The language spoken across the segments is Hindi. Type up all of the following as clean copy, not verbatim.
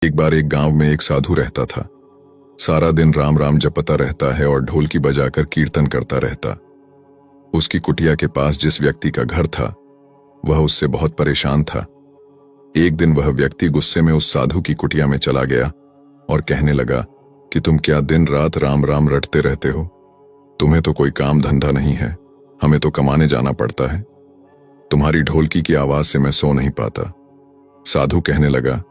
एक बार एक गांव में एक साधु रहता था। सारा दिन राम राम जपता रहता है और ढोलकी बजाकर कीर्तन करता रहता। उसकी कुटिया के पास जिस व्यक्ति का घर था वह उससे बहुत परेशान था। एक दिन वह व्यक्ति गुस्से में उस साधु की कुटिया में चला गया और कहने लगा कि तुम क्या दिन रात राम राम रटते रहते हो? तुम्हें तो कोई काम धंधा नहीं है, हमें तो कमाने जाना पड़ता है। तुम्हारी ढोलकी की आवाज से मैं सो नहीं पाता। साधु कहने लगा,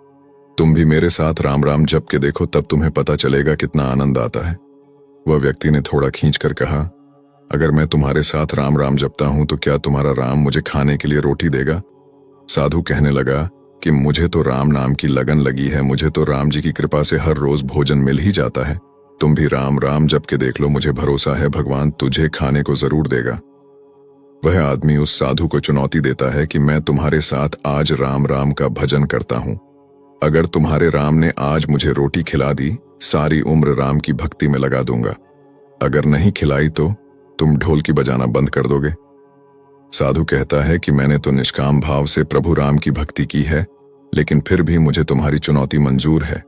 तुम भी मेरे साथ राम राम जप के देखो, तब तुम्हें पता चलेगा कितना आनंद आता है। वह व्यक्ति ने थोड़ा खींचकर कहा, अगर मैं तुम्हारे साथ राम राम जपता हूं तो क्या तुम्हारा राम मुझे खाने के लिए रोटी देगा? साधु कहने लगा कि मुझे तो राम नाम की लगन लगी है, मुझे तो राम जी की कृपा से हर रोज भोजन मिल ही जाता है। तुम भी राम राम जप के देख लो, मुझे भरोसा है भगवान तुझे खाने को जरूर देगा। वह आदमी उस साधु को चुनौती देता है कि मैं तुम्हारे साथ आज राम राम का भजन करता हूं। अगर तुम्हारे राम ने आज मुझे रोटी खिला दी, सारी उम्र राम की भक्ति में लगा दूंगा। अगर नहीं खिलाई तो तुम ढोलकी बजाना बंद कर दोगे। साधु कहता है कि मैंने तो निष्काम भाव से प्रभु राम की भक्ति की है, लेकिन फिर भी मुझे तुम्हारी चुनौती मंजूर है।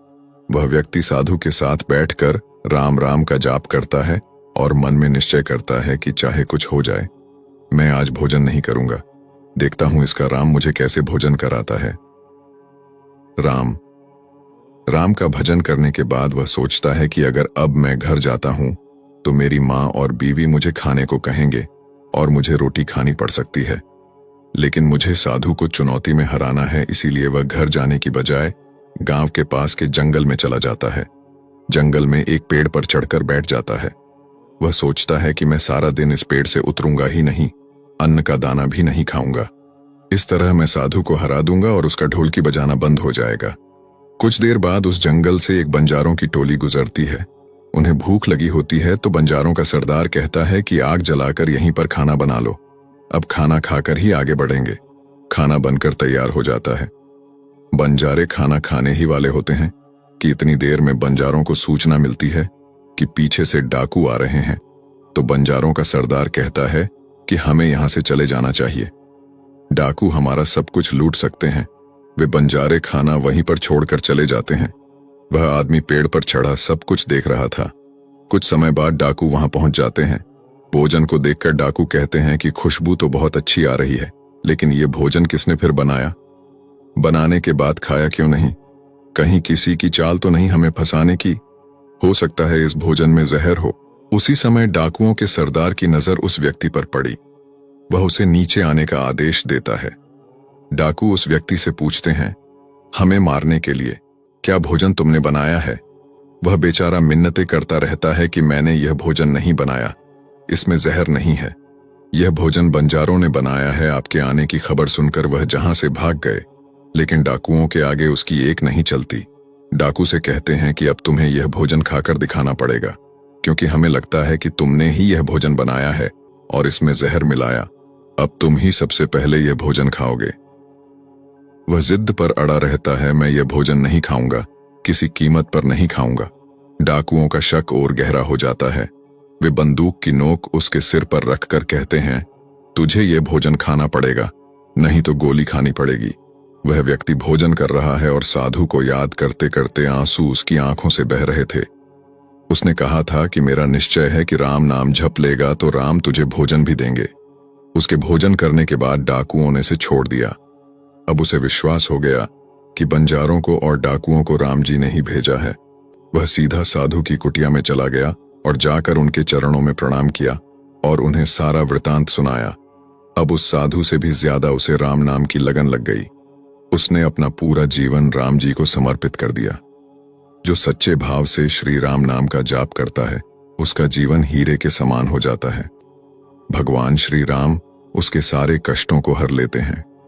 वह व्यक्ति साधु के साथ बैठकर राम राम का जाप करता है और मन में निश्चय करता है कि चाहे कुछ हो जाए, मैं आज भोजन नहीं करूंगा। देखता हूं इसका राम मुझे कैसे भोजन कराता है। राम का भजन करने के बाद वह सोचता है कि अगर अब मैं घर जाता हूं तो मेरी माँ और बीवी मुझे खाने को कहेंगे और मुझे रोटी खानी पड़ सकती है। लेकिन मुझे साधु को चुनौती में हराना है, इसीलिए वह घर जाने की बजाय गांव के पास के जंगल में चला जाता है। जंगल में एक पेड़ पर चढ़कर बैठ जाता है। वह सोचता है कि मैं सारा दिन इस पेड़ से उतरूंगा ही नहीं, अन्न का दाना भी नहीं खाऊंगा। इस तरह मैं साधु को हरा दूंगा और उसका ढोलकी बजाना बंद हो जाएगा। कुछ देर बाद उस जंगल से एक बंजारों की टोली गुजरती है। उन्हें भूख लगी होती है तो बंजारों का सरदार कहता है कि आग जलाकर यहीं पर खाना बना लो, अब खाना खाकर ही आगे बढ़ेंगे। खाना बनकर तैयार हो जाता है। बंजारे खाना खाने ही वाले होते हैं कि इतनी देर में बंजारों को सूचना मिलती है कि पीछे से डाकू आ रहे हैं। तो बंजारों का सरदार कहता है कि हमें यहां से चले जाना चाहिए, डाकू हमारा सब कुछ लूट सकते हैं। वे बंजारे खाना वहीं पर छोड़कर चले जाते हैं। वह आदमी पेड़ पर चढ़ा सब कुछ देख रहा था। कुछ समय बाद डाकू वहां पहुंच जाते हैं। भोजन को देखकर डाकू कहते हैं कि खुशबू तो बहुत अच्छी आ रही है, लेकिन यह भोजन किसने फिर बनाया? बनाने के बाद खाया क्यों नहीं? कहीं किसी की चाल तो नहीं हमें फंसाने की? हो सकता है इस भोजन में जहर हो। उसी समय डाकुओं के सरदार की नजर उस व्यक्ति पर पड़ी। वह उसे नीचे आने का आदेश देता है। डाकू उस व्यक्ति से पूछते हैं, हमें मारने के लिए क्या भोजन तुमने बनाया है? वह बेचारा मिन्नतें करता रहता है कि मैंने यह भोजन नहीं बनाया, इसमें जहर नहीं है, यह भोजन बंजारों ने बनाया है। आपके आने की खबर सुनकर वह जहां से भाग गए, लेकिन डाकुओं के आगे उसकी एक नहीं चलती। डाकू से कहते हैं कि अब तुम्हें यह भोजन खाकर दिखाना पड़ेगा, क्योंकि हमें लगता है कि तुमने ही यह भोजन बनाया है और इसमें जहर मिलाया। अब तुम ही सबसे पहले यह भोजन खाओगे। वह जिद पर अड़ा रहता है, मैं यह भोजन नहीं खाऊंगा, किसी कीमत पर नहीं खाऊंगा। डाकुओं का शक और गहरा हो जाता है। वे बंदूक की नोक उसके सिर पर रखकर कहते हैं, तुझे यह भोजन खाना पड़ेगा, नहीं तो गोली खानी पड़ेगी। वह व्यक्ति भोजन कर रहा है और साधु को याद करते करते आंसू उसकी आंखों से बह रहे थे। उसने कहा था कि मेरा निश्चय है कि राम नाम जप लेगा तो राम तुझे भोजन भी देंगे। उसके भोजन करने के बाद डाकुओं ने उसे छोड़ दिया। अब उसे विश्वास हो गया कि बंजारों को और डाकुओं को राम जी ने ही भेजा है। वह सीधा साधु की कुटिया में चला गया और जाकर उनके चरणों में प्रणाम किया और उन्हें सारा वृतांत सुनाया। अब उस साधु से भी ज्यादा उसे राम नाम की लगन लग गई। उसने अपना पूरा जीवन राम जी को समर्पित कर दिया। जो सच्चे भाव से श्री राम नाम का जाप करता है, उसका जीवन हीरे के समान हो जाता है। भगवान श्री राम उसके सारे कष्टों को हर लेते हैं।